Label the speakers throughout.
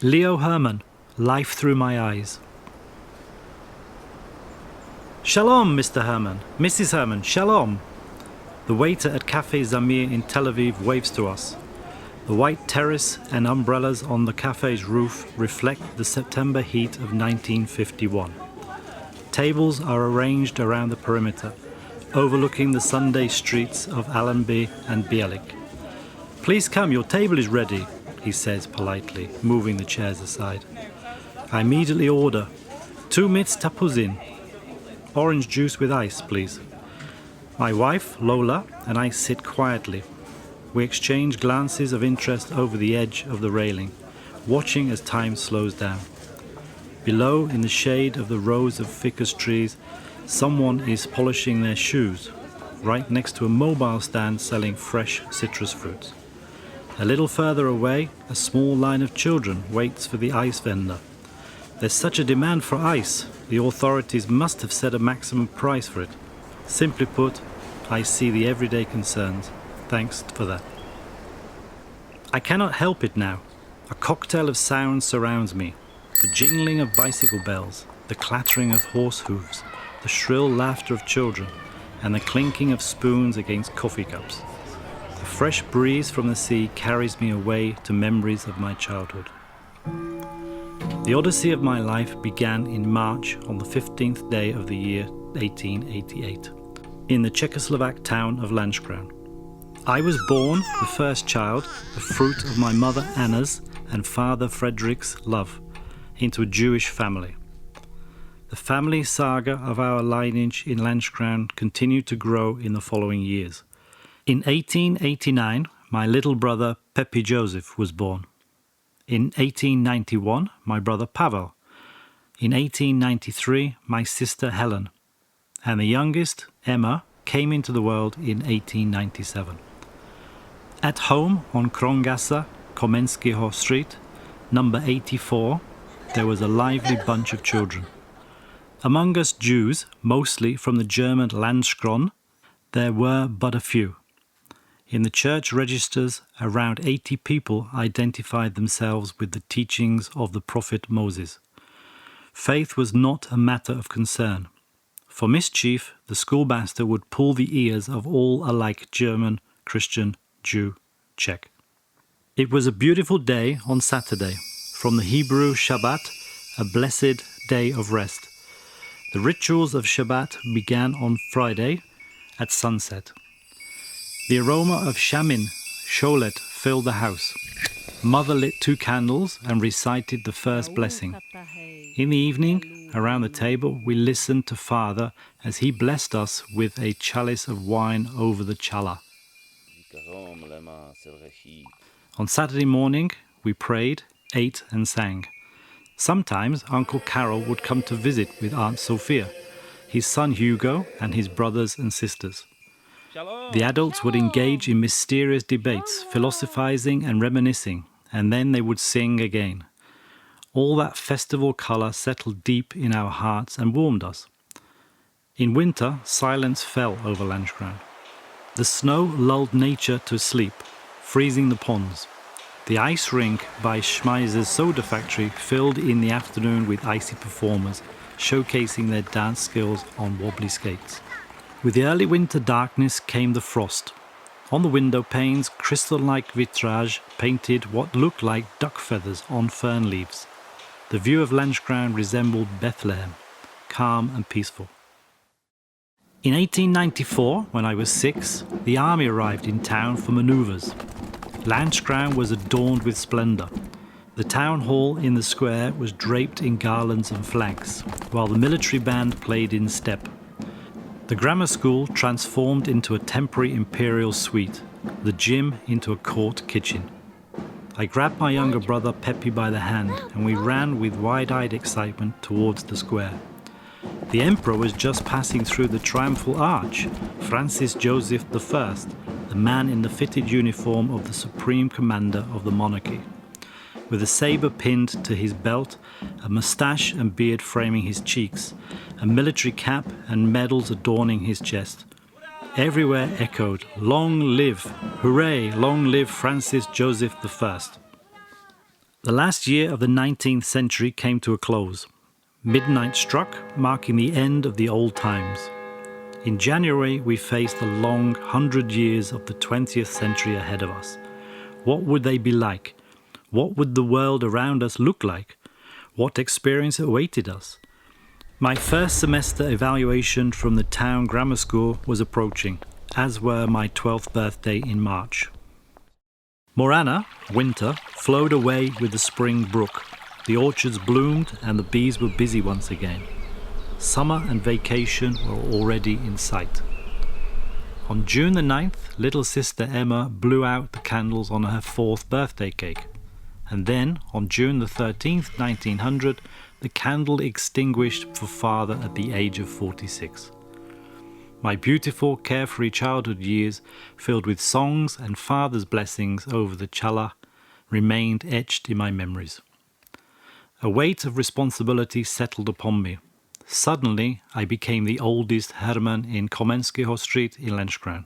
Speaker 1: Leo Herrmann, Life Through My Eyes. Shalom, Mr. Herrmann, Mrs. Herrmann, shalom. The waiter at Café Zamir in Tel Aviv waves to us. The white terrace and umbrellas on the cafe's roof reflect the September heat of 1951. Tables are arranged around the perimeter, overlooking the Sunday streets of Allenby and Bialik. Please come, your table is ready, he says politely, moving the chairs aside. I immediately order 2 mitz tapuzin. Orange juice with ice, please. My wife, Lola, and I sit quietly. We exchange glances of interest over the edge of the railing, watching as time slows down. Below, in the shade of the rows of ficus trees, someone is polishing their shoes, right next to a mobile stand selling fresh citrus fruits. A little further away, a small line of children waits for the ice vendor. There's such a demand for ice, the authorities must have set a maximum price for it. Simply put, I see the everyday concerns. Thanks for that. I cannot help it now. A cocktail of sounds surrounds me. The jingling of bicycle bells, the clattering of horse hooves, the shrill laughter of children, and the clinking of spoons against coffee cups. The fresh breeze from the sea carries me away to memories of my childhood. The odyssey of my life began in March on the 15th day of the year 1888, in the Czechoslovak town of Lanskroun. I was born, the first child, the fruit of my mother Anna's and father Friedrich's love, into a Jewish family. The family saga of our lineage in Lanskroun continued to grow in the following years. In 1889, my little brother Pepi Joseph was born. In 1891, my brother Pavel. In 1893, my sister Helen. And the youngest, Emma, came into the world in 1897. At home on Krongasse, Komenského Street, number 84, there was a lively bunch of children. Among us Jews, mostly from the German Lanskroun, there were but a few. In the church registers, around 80 people identified themselves with the teachings of the prophet Moses. Faith was not a matter of concern. For mischief, the schoolmaster would pull the ears of all alike German, Christian, Jew, Czech. It was a beautiful day on Saturday, from the Hebrew Shabbat, a blessed day of rest. The rituals of Shabbat began on Friday at sunset. The aroma of shamin, sholet, filled the house. Mother lit 2 candles and recited the first blessing. In the evening, around the table, we listened to Father as he blessed us with a chalice of wine over the challah. On Saturday morning, we prayed, ate and sang. Sometimes Uncle Carol would come to visit with Aunt Sophia, his son Hugo and his brothers and sisters. The adults would engage in mysterious debates, philosophizing and reminiscing, and then they would sing again. All that festival colour settled deep in our hearts and warmed us. In winter, silence fell over Lanskroun. The snow lulled nature to sleep, freezing the ponds. The ice rink by Schmeisser's soda factory filled in the afternoon with icy performers, showcasing their dance skills on wobbly skates. With the early winter darkness came the frost. On the window panes, crystal-like vitrage painted what looked like duck feathers on fern leaves. The view of Lanskroun resembled Bethlehem, calm and peaceful. In 1894, when I was 6, the army arrived in town for manoeuvres. Lanskroun was adorned with splendour. The town hall in the square was draped in garlands and flags, while the military band played in step. The grammar school transformed into a temporary imperial suite, the gym into a court kitchen. I grabbed my younger brother Pepi by the hand and we ran with wide-eyed excitement towards the square. The emperor was just passing through the triumphal arch, Francis Joseph I, the man in the fitted uniform of the supreme commander of the monarchy. With a sabre pinned to his belt, a moustache and beard framing his cheeks, a military cap and medals adorning his chest. Everywhere echoed, "Long live! Hooray! Long live Francis Joseph I!" The last year of the 19th century came to a close. Midnight struck, marking the end of the old times. In January, we faced the long 100 years of the 20th century ahead of us. What would they be like? What would the world around us look like? What experience awaited us? My first semester evaluation from the town grammar school was approaching, as were my 12th birthday in March. Morana, winter, flowed away with the spring brook. The orchards bloomed and the bees were busy once again. Summer and vacation were already in sight. On June the 9th, little sister Emma blew out the candles on her 4th birthday cake. And then, on June the 13th, 1900, the candle extinguished for father at the age of 46. My beautiful, carefree childhood years, filled with songs and father's blessings over the challah, remained etched in my memories. A weight of responsibility settled upon me. Suddenly, I became the oldest Herrmann in Komenského Street in Lanskroun.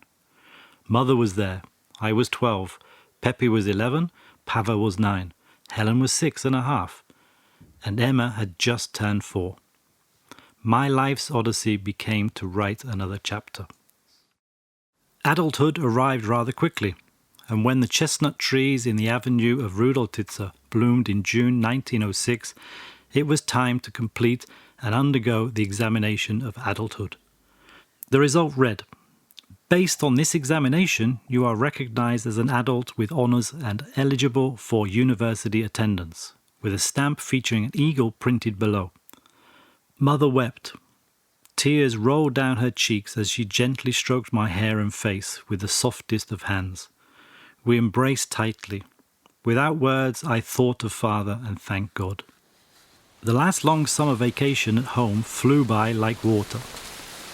Speaker 1: Mother was there. I was 12. Peppy was 11. Pava was 9. Helen was 6.5. And Emma had just turned 4. My life's odyssey became to write another chapter. Adulthood arrived rather quickly, and when the chestnut trees in the avenue of Rudoltitzer bloomed in June 1906, it was time to complete and undergo the examination of adulthood. The result read, "Based on this examination, you are recognized as an adult with honors and eligible for university attendance," with a stamp featuring an eagle printed below. Mother wept. Tears rolled down her cheeks as she gently stroked my hair and face with the softest of hands. We embraced tightly. Without words, I thought of father and thanked God. The last long summer vacation at home flew by like water.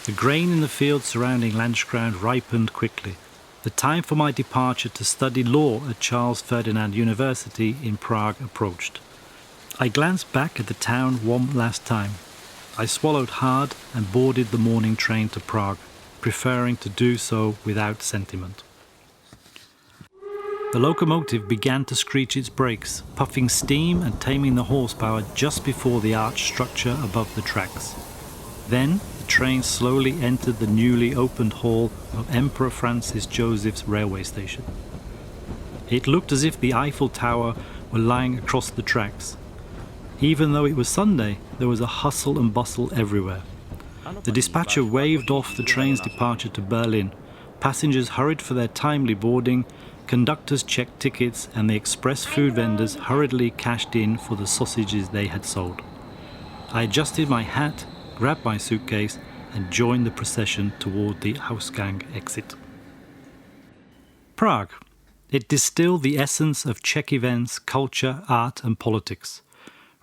Speaker 1: The grain in the fields surrounding Lanskroun ripened quickly. The time for my departure to study law at Charles-Ferdinand University in Prague approached. I glanced back at the town one last time. I swallowed hard and boarded the morning train to Prague, preferring to do so without sentiment. The locomotive began to screech its brakes, puffing steam and taming the horsepower just before the arched structure above the tracks. Then the train slowly entered the newly opened hall of Emperor Francis Joseph's railway station. It looked as if the Eiffel Tower were lying across the tracks. Even though it was Sunday, there was a hustle and bustle everywhere. The dispatcher waved off the train's departure to Berlin. Passengers hurried for their timely boarding, conductors checked tickets, and the express food vendors hurriedly cashed in for the sausages they had sold. I adjusted my hat, grabbed my suitcase, and joined the procession toward the Ausgang exit. Prague. It distilled the essence of Czech events, culture, art, and politics.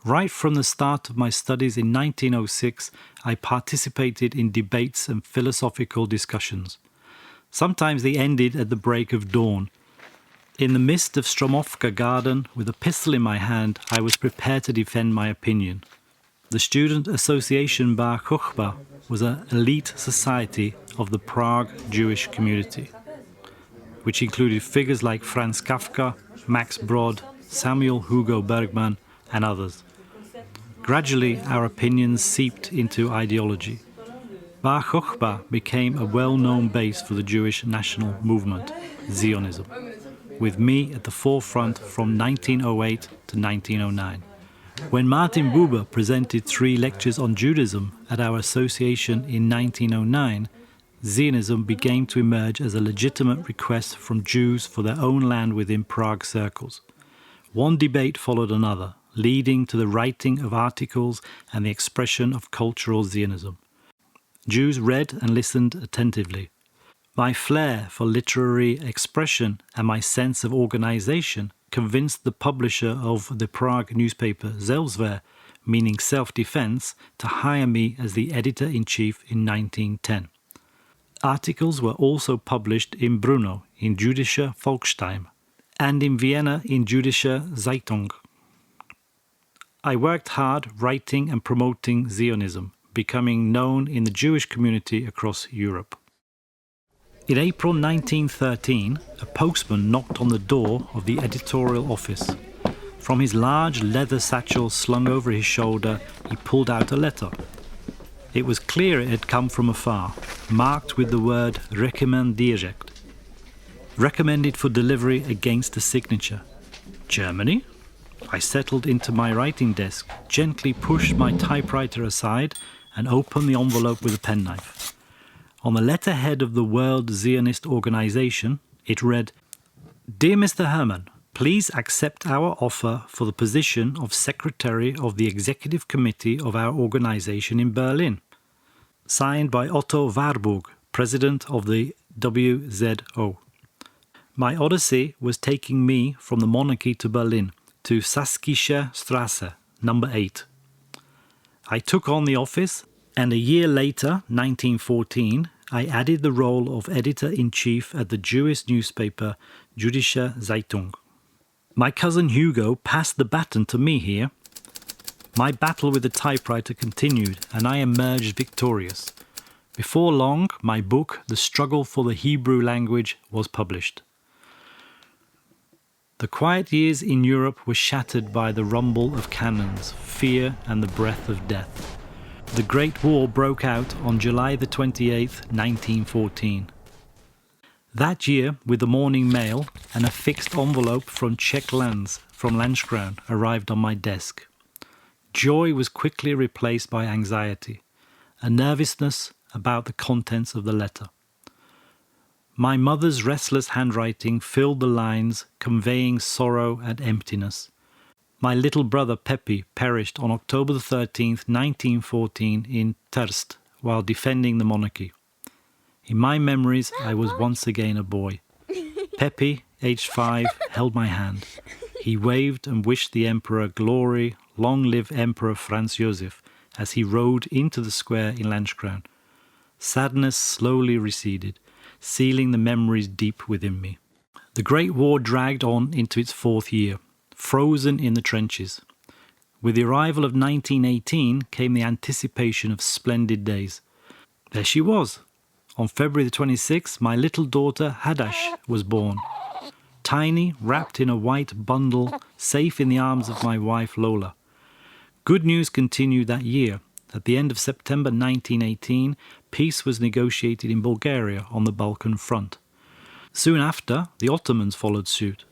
Speaker 1: Right from the start of my studies in 1906, I participated in debates and philosophical discussions. Sometimes they ended at the break of dawn. In the midst of Stromovka garden, with a pistol in my hand, I was prepared to defend my opinion. The student association Bar Kochba was an elite society of the Prague Jewish community, which included figures like Franz Kafka, Max Brod, Samuel Hugo Bergman, and others. Gradually, our opinions seeped into ideology. Bar Kochba became a well-known base for the Jewish national movement, Zionism, with me at the forefront from 1908 to 1909. When Martin Buber presented 3 lectures on Judaism at our association in 1909, Zionism began to emerge as a legitimate request from Jews for their own land within Prague circles. One debate followed another, leading to the writing of articles and the expression of cultural Zionism. Jews read and listened attentively. My flair for literary expression and my sense of organization convinced the publisher of the Prague newspaper Zelzver, meaning self-defense, to hire me as the editor-in-chief in 1910. Articles were also published in Brno in Jüdischer Volksstimme and in Vienna in Jüdischer Zeitung. I worked hard writing and promoting Zionism, becoming known in the Jewish community across Europe. In April 1913, a postman knocked on the door of the editorial office. From his large leather satchel slung over his shoulder, he pulled out a letter. It was clear it had come from afar, marked with the word rekommendiert, recommended for delivery against a signature. Germany? I settled into my writing desk, gently pushed my typewriter aside, and opened the envelope with a penknife. On the letterhead of the World Zionist Organization, it read, "Dear Mr. Herrmann, please accept our offer for the position of Secretary of the Executive Committee of our organization in Berlin." Signed by Otto Warburg, President of the WZO. My odyssey was taking me from the monarchy to Berlin, to Komenského Straße, number 8. I took on the office, and a year later, 1914, I added the role of editor-in-chief at the Jewish newspaper Jüdische Zeitung. My cousin Hugo passed the baton to me here. My battle with the typewriter continued, and I emerged victorious. Before long, my book, The Struggle for the Hebrew Language, was published. The quiet years in Europe were shattered by the rumble of cannons, fear, and the breath of death. The Great War broke out on July the 28th, 1914. That year, with the morning mail and a fixed envelope from Czech lands from Lanskroun arrived on my desk. Joy was quickly replaced by anxiety, a nervousness about the contents of the letter. My mother's restless handwriting filled the lines, conveying sorrow and emptiness. My little brother Pepi perished on October 13th, 1914 in Terst while defending the monarchy. In my memories, I was once again a boy. Pepi, aged 5, held my hand. He waved and wished the Emperor glory, long live Emperor Franz Joseph, as he rode into the square in Lanskroun. Sadness slowly receded, sealing the memories deep within me. The Great War dragged on into its 4th year, frozen in the trenches. With the arrival of 1918 came the anticipation of splendid days. There she was. On February the 26th, my little daughter Hadash was born. Tiny, wrapped in a white bundle, safe in the arms of my wife Lola. Good news continued that year. At the end of September 1918, peace was negotiated in Bulgaria on the Balkan front. Soon after, the Ottomans followed suit.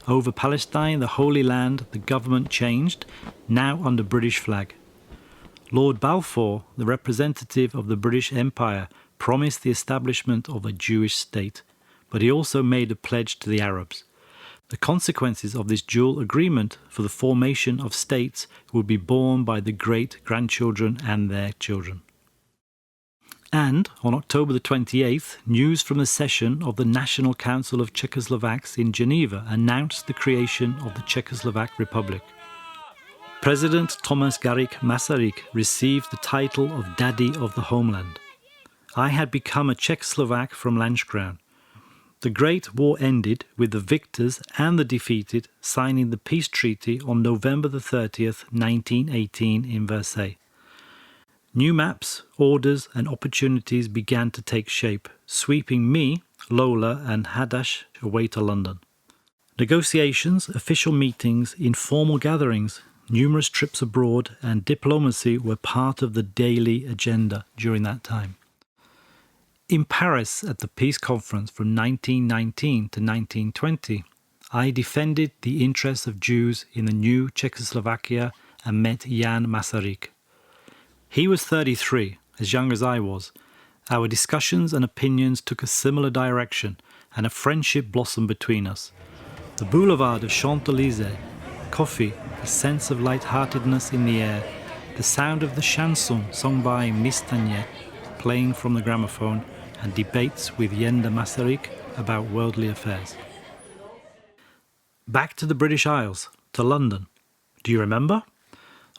Speaker 1: Over Palestine, the Holy Land, the government changed, now under British flag. Lord Balfour, the representative of the British Empire, promised the establishment of a Jewish state, but he also made a pledge to the Arabs. The consequences of this dual agreement for the formation of states would be borne by the great-grandchildren and their children. And, on October the 28th, news from the session of the National Council of Czechoslovaks in Geneva announced the creation of the Czechoslovak Republic. President Jan Masaryk received the title of Daddy of the Homeland. I had become a Czechoslovak from Lanskroun. The Great War ended with the victors and the defeated signing the peace treaty on November the 30th, 1918 in Versailles. New maps, orders and opportunities began to take shape, sweeping me, Lola and Hadash away to London. Negotiations, official meetings, informal gatherings, numerous trips abroad and diplomacy were part of the daily agenda during that time. In Paris at the peace conference from 1919 to 1920, I defended the interests of Jews in the new Czechoslovakia and met Jan Masaryk. He was 33, as young as I was. Our discussions and opinions took a similar direction, and a friendship blossomed between us. The boulevard of Champs-Élysées, coffee, a sense of light-heartedness in the air, the sound of the chanson sung by Miss Tanya, playing from the gramophone, and debates with Jan Masaryk about worldly affairs. Back to the British Isles, to London. Do you remember?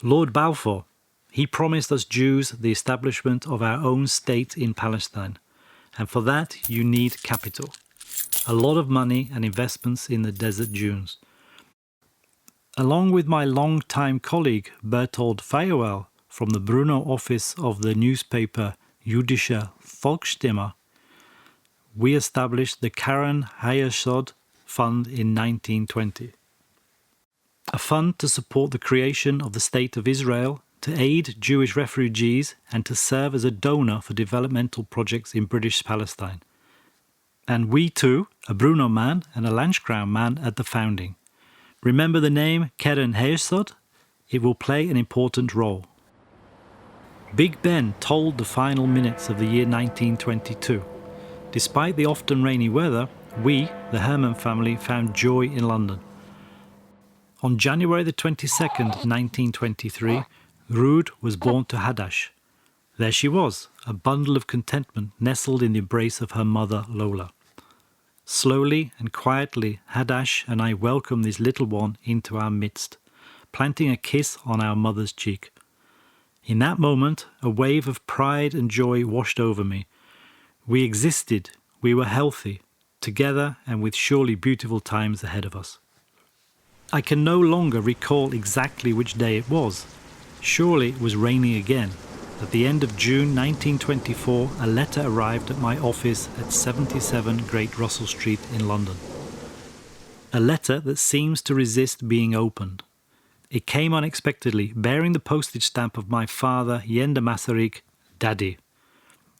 Speaker 1: Lord Balfour. He promised us Jews the establishment of our own state in Palestine. And for that you need capital. A lot of money and investments in the desert dunes. Along with my long-time colleague Berthold Feiwel from the Brno office of the newspaper Jüdische Volksstimme, we established the Keren Hayesod Fund in 1920. a fund to support the creation of the State of Israel, to aid Jewish refugees and to serve as a donor for developmental projects in British Palestine. And we too, a Brno man and a Lanskroun man at the founding. Remember the name Keren Hayesod? It will play an important role. Big Ben tolled the final minutes of the year 1922. Despite the often rainy weather, we, the Herrmann family, found joy in London. On January the 22nd, 1923, Ruud was born to Hadash. There she was, a bundle of contentment nestled in the embrace of her mother Lola. Slowly and quietly, Hadash and I welcomed this little one into our midst, planting a kiss on our mother's cheek. In that moment, a wave of pride and joy washed over me. We existed, we were healthy, together and with surely beautiful times ahead of us. I can no longer recall exactly which day it was. Surely it was raining again. At the end of June 1924, a letter arrived at my office at 77 Great Russell Street in London. A letter that seems to resist being opened. It came unexpectedly, bearing the postage stamp of my father, Jan Masaryk, Daddy.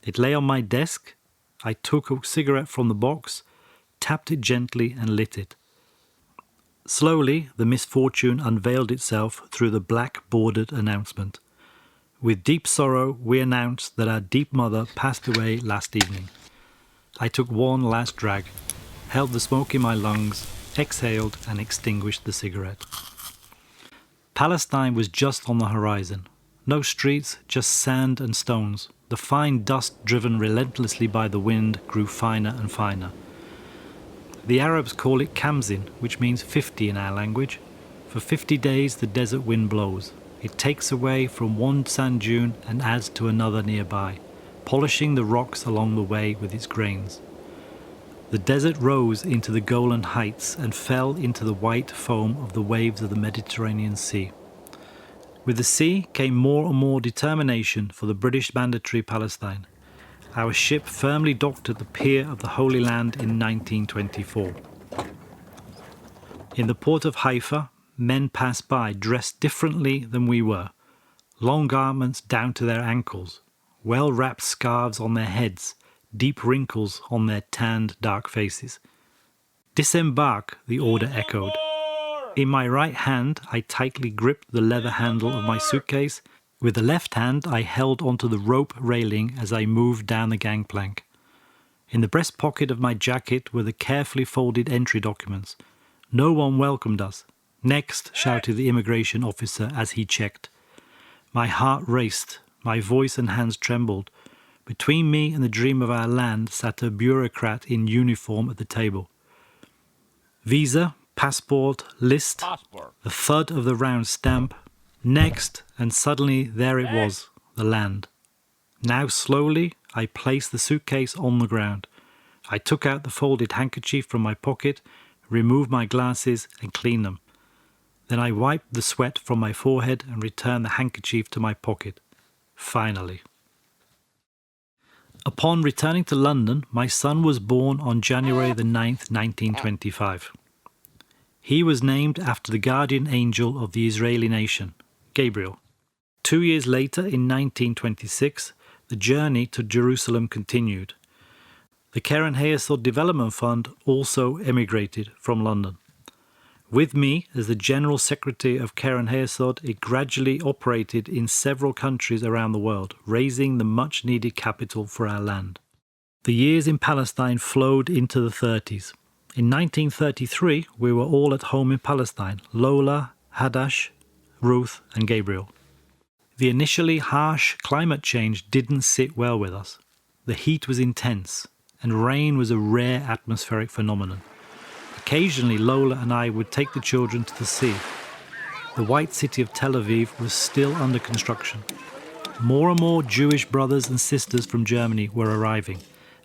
Speaker 1: It lay on my desk. I took a cigarette from the box, tapped it gently and lit it. Slowly, the misfortune unveiled itself through the black-bordered announcement. With deep sorrow, we announced that our deep mother passed away last evening. I took one last drag, held the smoke in my lungs, exhaled and extinguished the cigarette. Palestine was just on the horizon. No streets, just sand and stones. The fine dust driven relentlessly by the wind grew finer and finer. The Arabs call it Kamzin, which means 50 in our language. For 50 days the desert wind blows. It takes away from one sand dune and adds to another nearby, polishing the rocks along the way with its grains. The desert rose into the Golan Heights and fell into the white foam of the waves of the Mediterranean Sea. With the sea came more and more determination for the British Mandatory Palestine. Our ship firmly docked at the pier of the Holy Land in 1924. In the port of Haifa, men passed by dressed differently than we were. Long garments down to their ankles, well-wrapped scarves on their heads, deep wrinkles on their tanned, dark faces. "Disembark," the order echoed. In my right hand, I tightly gripped the leather handle of my suitcase. With the left hand, I held onto the rope railing as I moved down the gangplank. In the breast pocket of my jacket were the carefully folded entry documents. No one welcomed us. "Next," shouted the immigration officer as he checked. My heart raced, my voice and hands trembled. Between me and the dream of our land sat a bureaucrat in uniform at the table. Visa, passport, list, the thud of the round stamp. Next, and suddenly there it was, the land. Now slowly I placed the suitcase on the ground. I took out the folded handkerchief from my pocket, removed my glasses and cleaned them. Then I wiped the sweat from my forehead and returned the handkerchief to my pocket. Finally. Upon returning to London, my son was born on January the 9th, 1925. He was named after the guardian angel of the Israeli nation, Gabriel. 2 years later, in 1926, the journey to Jerusalem continued. The Keren Hayesod Development Fund also emigrated from London. With me as the General Secretary of Keren Hayesod, it gradually operated in several countries around the world, raising the much-needed capital for our land. The years in Palestine flowed into the 30s. In 1933, we were all at home in Palestine, Lola, Hadash, Ruth and Gabriel. The initially harsh climate change didn't sit well with us. The heat was intense, and rain was a rare atmospheric phenomenon. Occasionally, Lola and I would take the children to the sea. The white city of Tel Aviv was still under construction. More and more Jewish brothers and sisters from Germany were arriving,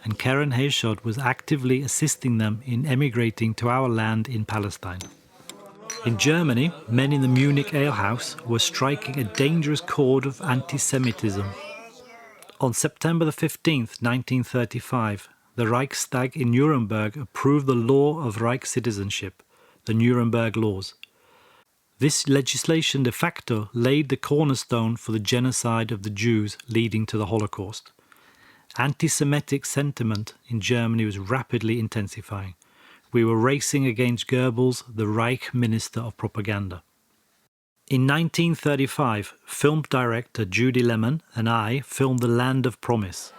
Speaker 1: and Keren Hayesod was actively assisting them in emigrating to our land in Palestine. In Germany, men in the Munich alehouse were striking a dangerous chord of anti-Semitism. On September the 15th, 1935, the Reichstag in Nuremberg approved the law of Reich citizenship, the Nuremberg Laws. This legislation de facto laid the cornerstone for the genocide of the Jews leading to the Holocaust. Anti-Semitic sentiment in Germany was rapidly intensifying. We were racing against Goebbels, the Reich Minister of Propaganda. In 1935, film director Judy Lemon and I filmed The Land of Promise.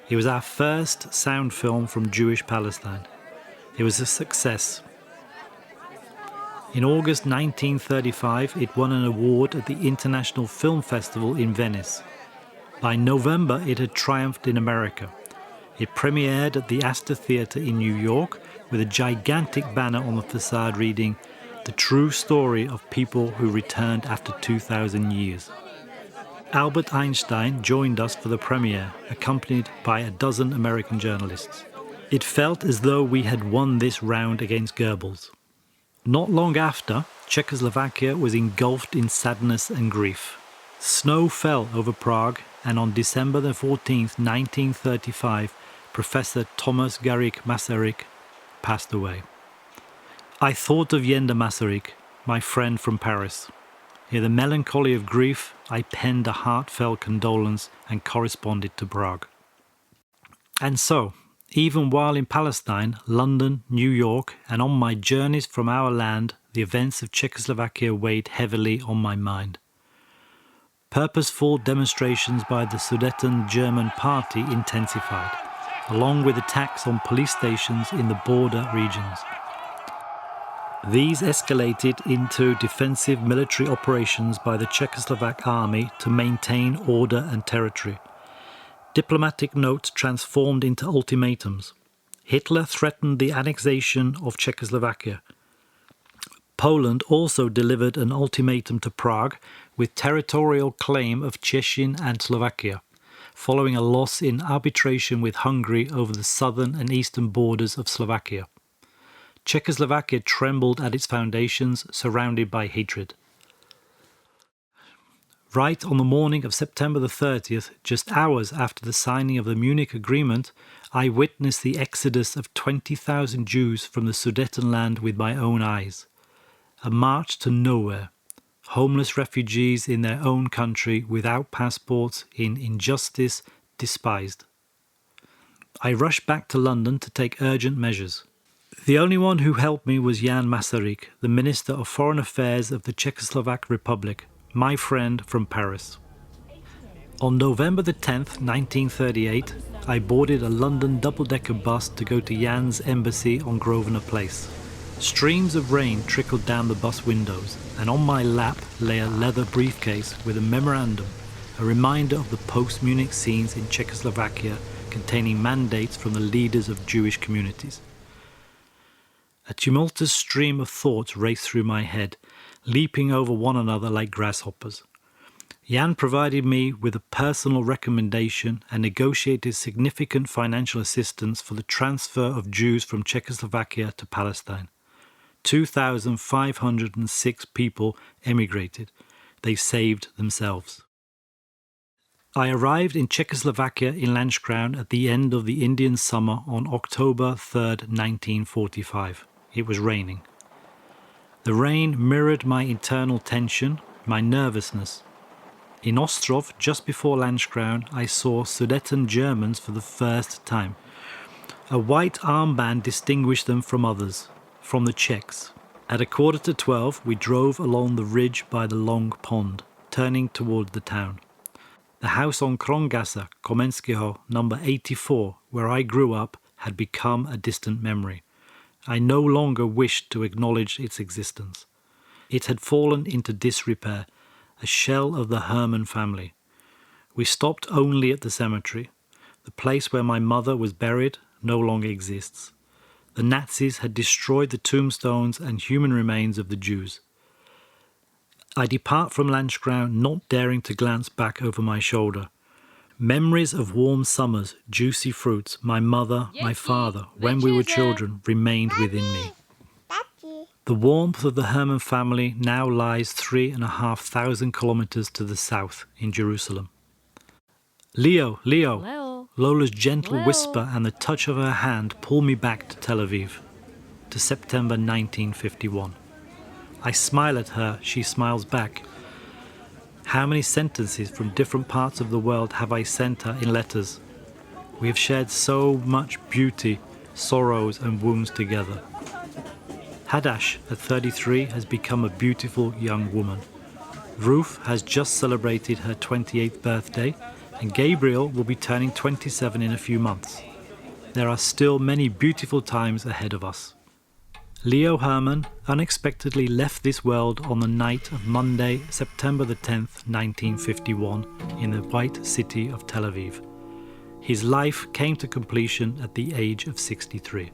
Speaker 1: It was our first sound film from Jewish Palestine. It was a success. In August 1935, it won an award at the International Film Festival in Venice. By November, it had triumphed in America. It premiered at the Astor Theatre in New York with a gigantic banner on the facade reading, "The true story of people who returned after 2,000 years." Albert Einstein joined us for the premiere, accompanied by a dozen American journalists. It felt as though we had won this round against Goebbels. Not long after, Czechoslovakia was engulfed in sadness and grief. Snow fell over Prague, and on December the 14th, 1935, Professor Thomas Garrick Masaryk passed away. I thought of Jan Masaryk, my friend from Paris. In the melancholy of grief, I penned a heartfelt condolence and corresponded to Prague. And so, even while in Palestine, London, New York, and on my journeys from our land, the events of Czechoslovakia weighed heavily on my mind. Purposeful demonstrations by the Sudeten German Party intensified, along with attacks on police stations in the border regions. These escalated into defensive military operations by the Czechoslovak army to maintain order and territory. Diplomatic notes transformed into ultimatums. Hitler threatened the annexation of Czechoslovakia. Poland also delivered an ultimatum to Prague with territorial claim of Čechin and Slovakia, following a loss in arbitration with Hungary over the southern and eastern borders of Slovakia. Czechoslovakia trembled at its foundations, surrounded by hatred. Right on the morning of September the 30th, just hours after the signing of the Munich Agreement, I witnessed the exodus of 20,000 Jews from the Sudetenland with my own eyes. A march to nowhere. Homeless refugees in their own country, without passports, in injustice, despised. I rushed back to London to take urgent measures. The only one who helped me was Jan Masaryk, the Minister of Foreign Affairs of the Czechoslovak Republic, my friend from Paris. On November the 10th, 1938, I boarded a London double-decker bus to go to Jan's embassy on Grosvenor Place. Streams of rain trickled down the bus windows, and on my lap lay a leather briefcase with a memorandum, a reminder of the post-Munich scenes in Czechoslovakia containing mandates from the leaders of Jewish communities. A tumultuous stream of thoughts raced through my head, leaping over one another like grasshoppers. Jan provided me with a personal recommendation and negotiated significant financial assistance for the transfer of Jews from Czechoslovakia to Palestine. 2,506 people emigrated. They saved themselves. I arrived in Czechoslovakia in Lanskroun at the end of the Indian summer on October 3rd, 1945. It was raining. The rain mirrored my internal tension, my nervousness. In Ostrov, just before Lanskroun, I saw Sudeten Germans for the first time. A white armband distinguished them from others, from the Czechs. At 11:45, we drove along the ridge by the long pond, turning toward the town. The house on Krongasse, Komenského, number 84, where I grew up, had become a distant memory. I no longer wished to acknowledge its existence. It had fallen into disrepair, a shell of the Herrmann family. We stopped only at the cemetery. The place where my mother was buried no longer exists. The Nazis had destroyed the tombstones and human remains of the Jews. I depart from Lanskroun not daring to glance back over my shoulder. Memories of warm summers, juicy fruits, my mother, my father, when we were children, remained within me. The warmth of the Herrmann family now lies 3,500 kilometers to the south in Jerusalem. Leo, Leo!
Speaker 2: Hello.
Speaker 1: Lola's gentle whisper and the touch of her hand pull me back to Tel Aviv, to September 1951. I smile at her, she smiles back. How many sentences from different parts of the world have I sent her in letters? We have shared so much beauty, sorrows and wounds together. Hadash, at 33, has become a beautiful young woman. Ruth has just celebrated her 28th birthday, and Gabriel will be turning 27 in a few months. There are still many beautiful times ahead of us. Leo Herrmann unexpectedly left this world on the night of Monday, September the 10th, 1951, in the white city of Tel Aviv. His life came to completion at the age of 63.